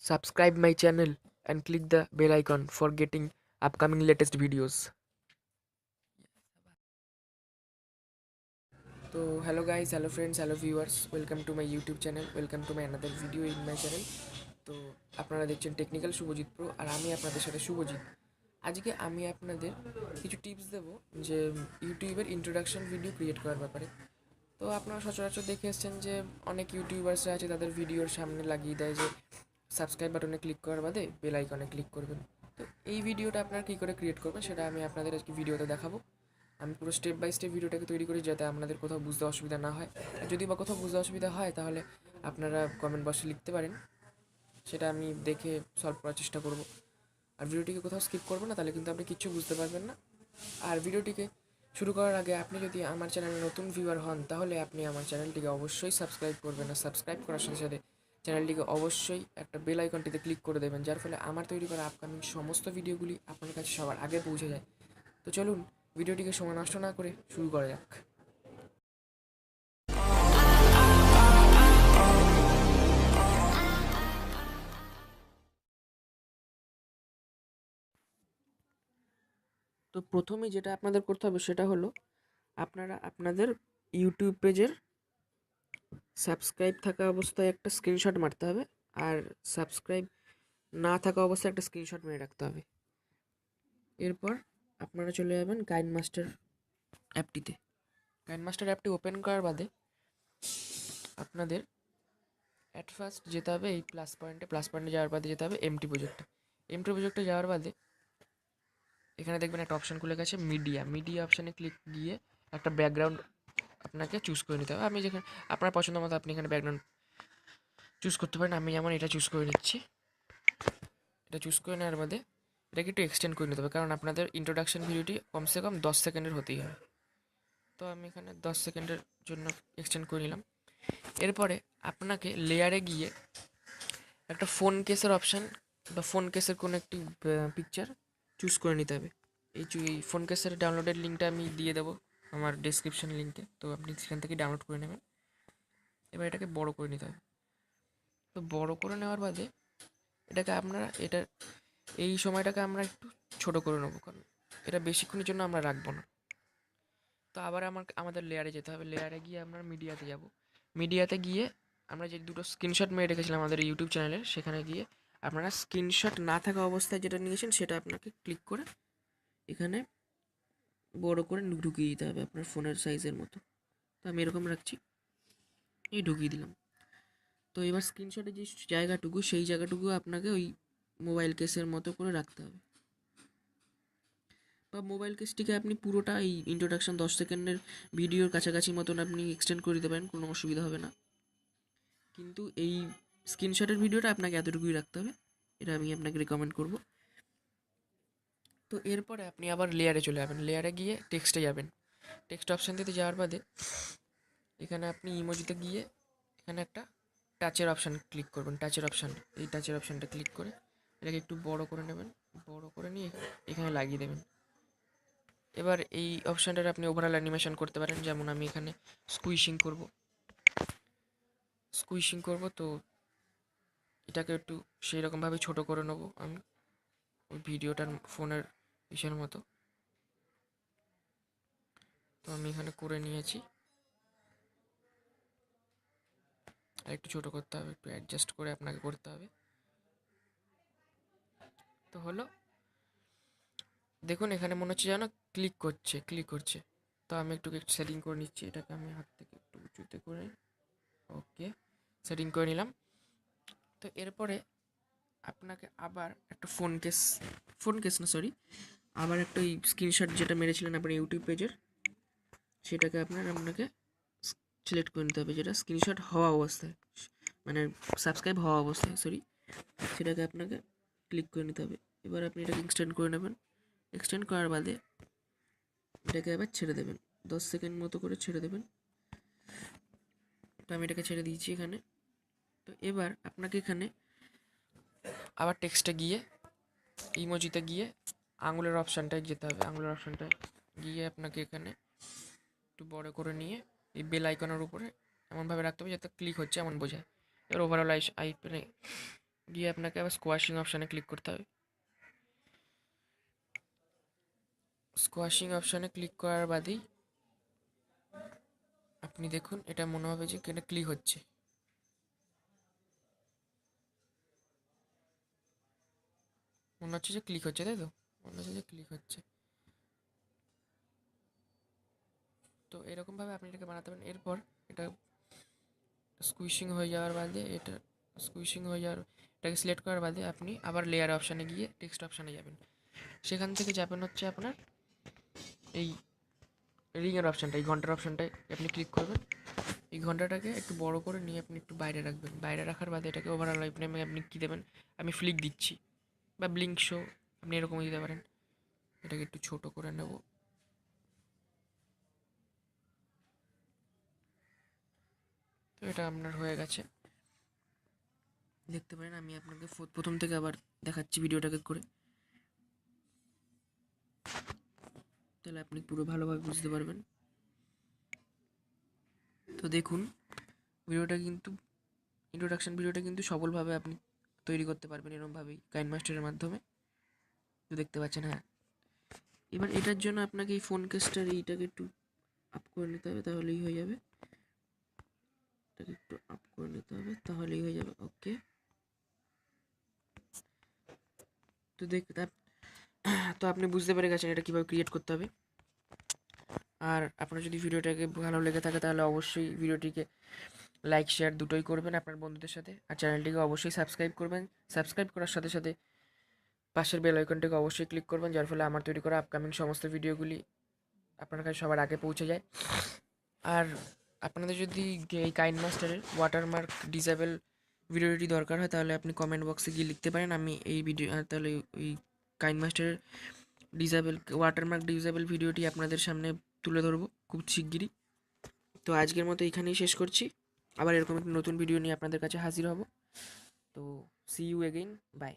Subscribe my channel and click the bell icon for getting upcoming latest videos. So hello guys, hello friends, hello viewers, welcome to my YouTube channel, welcome to my another video in my channel. তো আপনারা দেখছেন technical Subhajit pro আর আমি আপনাদের সাথে শুভজিৎ। আজকে আমি আপনাদের কিছু টিপস দেব যে ইউটিউবের ইন্ট্রোডাকশন ভিডিও ক্রিয়েট করার ব্যাপারে। তো আপনারা সচরাচর দেখে এসেছেন যে অনেক ইউটিউবার্সরা আছে তাদের ভিডিওর সামনে লাগিয়ে দেয় যে সাবস্ক্রাইব বাটনে ক্লিক করার বাদে বেল আইকনে ক্লিক করবেন। তো এই ভিডিওটা আপনারা কী করে ক্রিয়েট করবেন সেটা আমি আপনাদের আজকে ভিডিওতে দেখাবো। আমি পুরো স্টেপ বাই স্টেপ ভিডিওটাকে তৈরি করি যাতে আপনাদের কোথাও বুঝতে অসুবিধা না হয়। আর যদি বা কোথাও বুঝতে অসুবিধা হয় তাহলে আপনারা কমেন্ট বক্সে লিখতে পারেন, সেটা আমি দেখে সলভ করার চেষ্টা করব। আর ভিডিওটিকে কোথাও স্কিপ করবো না, তাহলে কিন্তু আপনি কিচ্ছু বুঝতে পারবেন না। আর ভিডিওটিকে শুরু করার আগে আপনি যদি আমার চ্যানেলে নতুন ভিউয়ার হন তাহলে আপনি আমার চ্যানেলটিকে অবশ্যই সাবস্ক্রাইব করবেন, আর সাবস্ক্রাইব করার সাথে সাথে চ্যানেলটিকে অবশ্যই একটা বেল আইকনটিতে ক্লিক করে দেবেন, যার ফলে আমার তৈরি করা আপকামিং সমস্ত ভিডিওগুলি আপনার কাছে সবার আগে পৌঁছে যায়। তো চলুন ভিডিওটিকে সময় নষ্ট না করে শুরু করা যাক। তো প্রথমে যেটা আপনাদের করতে হবে সেটা হলো আপনারা আপনাদের ইউটিউব পেজের সাবস্ক্রাইব থাকা অবস্থায় একটা স্ক্রিনশট মারতে হবে, আর সাবস্ক্রাইব না থাকা অবস্থায় একটা স্ক্রিনশট মেরে রাখতে হবে। এরপর আপনারা চলে যাবেন কাইনমাস্টার অ্যাপটিতে। কাইনমাস্টার অ্যাপটি ওপেন করার বাদে আপনাদের অ্যাট ফার্স্ট যেতে হবে এই প্লাস পয়েন্টে যাওয়ার বাদে যেতে হবে এমটি প্রজেক্টে যাওয়ার বাদে এখানে দেখবেন একটা অপশান খুলে গেছে মিডিয়া অপশানে ক্লিক দিয়ে একটা ব্যাকগ্রাউন্ড আপনাকে চুজ করে নিতে হবে। আমি যেখানে আপনার পছন্দ মতো আপনি এখানে ব্যাকগ্রাউন্ড চুজ করতে পারেন। আমি যেমন এটা চুজ করে নিচ্ছি। এটা চুজ করে নেওয়ার বাদে এটাকে একটু এক্সটেন্ড করে নিতে হবে, কারণ আপনাদের ইন্ট্রোডাকশন ভিডিওটি কমসে কম 10 সেকেন্ডের হতেই হবে। তো আমি এখানে 10 সেকেন্ডের জন্য এক্সটেন্ড করে নিলাম। এরপরে আপনাকে লেয়ারে গিয়ে একটা ফোন কেসের অপশান বা ফোন কেসের কোনো একটি পিকচার চুজ করে নিতে হবে। এই ফোন কেসের ডাউনলোডের লিঙ্কটা আমি দিয়ে দেবো আমার ডেসক্রিপশন লিঙ্কে, তো আপনি সেখান থেকে ডাউনলোড করে নেবেন। এবার এটাকে বড় করে নিতে হবে। তো বড় করে নেওয়ার বাদে এটাকে আপনারা এই সময়টাকে আমরা একটু ছোট করে নেবো, কারণ এটা বেশিক্ষণের জন্য আমরা রাখবো না। তো আবার আমাদের লেয়ারে যেতে হবে। লেয়ারে গিয়ে আমরা মিডিয়াতে যাব। মিডিয়াতে গিয়ে আমরা যে দুটো স্ক্রিনশট মেরে রেখেছিলাম আমাদের ইউটিউব চ্যানেলের, সেখানে গিয়ে আপনারা স্ক্রিনশট না থাকা অবস্থায় যেটা নিয়েছেন সেটা আপনাকে ক্লিক করে এখানে বড় করে ঢুকিয়ে দিতে হবে আপনার ফোনের সাইজের মতো। তো আমি এরকম রাখছি, এই ঢুকিয়ে দিলাম। তো এবার স্ক্রিনশটের যে জায়গাটুকু সেই জায়গাটুকু আপনাকে ওই মোবাইল কেসের মতো করে রাখতে হবে, বা মোবাইল কেসটিকে আপনি পুরোটা এই ইন্ট্রোডাকশন 10 সেকেন্ডের ভিডিওর কাছাকাছি মতন আপনি এক্সটেন্ড করে দিতে পারেন, কোনো অসুবিধা হবে না। কিন্তু এই স্ক্রিনশটের ভিডিওটা আপনাকে এতটুকুই রাখতে হবে, এটা আমি আপনাকে রেকমেন্ড করব। তো এরপরে আপনি আবার লেয়ারে চলে যাবেন। লেয়ারে গিয়ে টেক্সটে যাবেন। টেক্সট অপশানটিতে যাওয়ার বাদে এখানে আপনি ইমোজিতে গিয়ে এখানে একটা টাচের অপশান ক্লিক করবেন। এই টাচের অপশানটা ক্লিক করে এটাকে একটু বড় করে নেবেন। বড় করে নিয়ে এখানে লাগিয়ে দেবেন। এবার এই অপশানটার আপনি ওভারঅল অ্যানিমেশন করতে পারেন, যেমন আমি এখানে স্কুইশিং করব। তো এটাকে একটু সেই রকমভাবে ছোট করে নেবো আমি ওই ভিডিওটার ফোনের ইসের মতো। তো আমি এখানে করে নিয়েছি। আর একটু ছোটো করতে হবে, একটু অ্যাডজাস্ট করে আপনাকে করতে হবে। তো হলো, দেখুন এখানে মনে হচ্ছে যেন ক্লিক করছে। তো আমি একটু সেটিং করে নিচ্ছি, এটাকে আমি হাত থেকে একটু উঁচুতে করে, ওকে, সেটিং করে নিলাম। তো এরপরে আপনাকে আবার একটা ফোন কেস না সরি আবার একটা ওই স্ক্রিনশট যেটা মেরেছিলেন আপনার ইউটিউব পেজের, সেটাকে আপনাকে সিলেক্ট করে নিতে হবে, যেটা স্ক্রিনশট হওয়া অবস্থায়, মানে সাবস্ক্রাইব হওয়া অবস্থায় সেটাকে আপনাকে ক্লিক করে নিতে হবে। এবার আপনি এটাকে এক্সটেন্ড করে নেবেন। এক্সটেন্ড করার বাদে এটাকে আবার ছেড়ে দেবেন, 10 সেকেন্ড মতো করে ছেড়ে দেবেন। তো আমি এটাকে ছেড়ে দিয়েছি এখানে। তো এবার আপনাকে এখানে আবার টেক্সটে গিয়ে ইমোজিতে গিয়ে আঙুলের অপশানটায় যেতে হবে। আঙুলের অপশানটায় গিয়ে আপনাকে এখানে একটু বড় করে নিয়ে এই বেল আইকনের উপরে এমনভাবে রাখতে হবে যাতে ক্লিক হচ্ছে এমন বোঝায়। এবার ওভারঅল গিয়ে আপনাকে আবার স্কোয়াশিং অপশানে ক্লিক করতে হবে। স্কোয়াশিং অপশানে ক্লিক করার বাদেই আপনি দেখুন এটা মনে হবে যে এটা ক্লিক হচ্ছে। মনে হচ্ছে যে ক্লিক হচ্ছে, তাই তো? মনে হচ্ছে যে ক্লিক হচ্ছে। তো এরকমভাবে আপনি এটাকে বানাতে পারেন। এরপর এটা স্কুইশিং হয়ে যাওয়ার বাদে এটাকে সিলেক্ট করার বাদে আপনি আবার লেয়ার অপশানে গিয়ে টেক্সট অপশানে যাবেন। সেখান থেকে যাবেন হচ্ছে আপনার এই রিংয়ের অপশানটা, এই ঘন্টার অপশানটায় আপনি ক্লিক করবেন। এই ঘন্টাটাকে একটু বড় করে নিয়ে আপনি একটু বাইরে রাখবেন। বাইরে রাখার বাদে এটাকে ওভারঅল লাইফ নেমে আপনি কী দেবেন, আমি ফ্লিক দিচ্ছি বা ব্লিঙ্ক শো, আপনি এরকমই দিতে পারেন। এটাকে একটু ছোট করে নেব। তো এটা আপনার হয়ে গেছে, দেখতে পারেন। আমি আপনাকে প্রথম থেকে আবার দেখাচ্ছি ভিডিওটাকে করে, তাহলে আপনি পুরো ভালোভাবে বুঝতে পারবেন। তো দেখুন ইন্ট্রোডাকশন ভিডিওটা কিন্তু সফলভাবে আপনি তৈরি করতে পারবেন এরকমভাবেই কাইনমাস্টারের মাধ্যমে। তো দেখতে পাচ্ছেন, হ্যাঁ। এবার এটার জন্য আপনাকে এই ফোন কেসটার এইটাকে একটু আপ করে নিতে হবে, তাহলেই হয়ে যাবে। এটাকে একটু আপ করে নিতে হবে, তাহলেই হয়ে যাবে। ওকে। তো তো আপনি বুঝতে পেরে গেছেন এটা কীভাবে ক্রিয়েট করতে হবে। আর আপনার যদি ভিডিওটাকে ভালো লেগে থাকে তাহলে অবশ্যই ভিডিওটিকে লাইক শেয়ার দুটোই করবেন আপনার বন্ধুদের সাথে। আর চ্যানেলটিকে অবশ্যই সাবস্ক্রাইব করবেন। সাবস্ক্রাইব করার সাথে সাথে পাশের বেল আইকনটিকে অবশ্যই ক্লিক করবেন, যার ফলে আমার তৈরি করা আপকামিং সমস্ত ভিডিওগুলি আপনার কাছে সবার আগে পৌঁছে যায়। আর আপনাদের যদি এই কাইনমাস্টারের ওয়াটারমার্ক ডিসেবল ভিডিওটি দরকার হয় তাহলে আপনি কমেন্ট বক্সে গিয়ে লিখতে পারেন। আমি এই ভিডিও তাহলে ওই কাইনমাস্টারের ওয়াটারমার্ক ডিসেবল ভিডিওটি আপনাদের সামনে তুলে ধরবো খুব শিগগিরই। তো আজকের মতো এখানেই শেষ করছি। আবার এরকম একটি নতুন ভিডিও নিয়ে আপনাদের কাছে হাজির হব। তো সি ইউ এগেইন, বাই।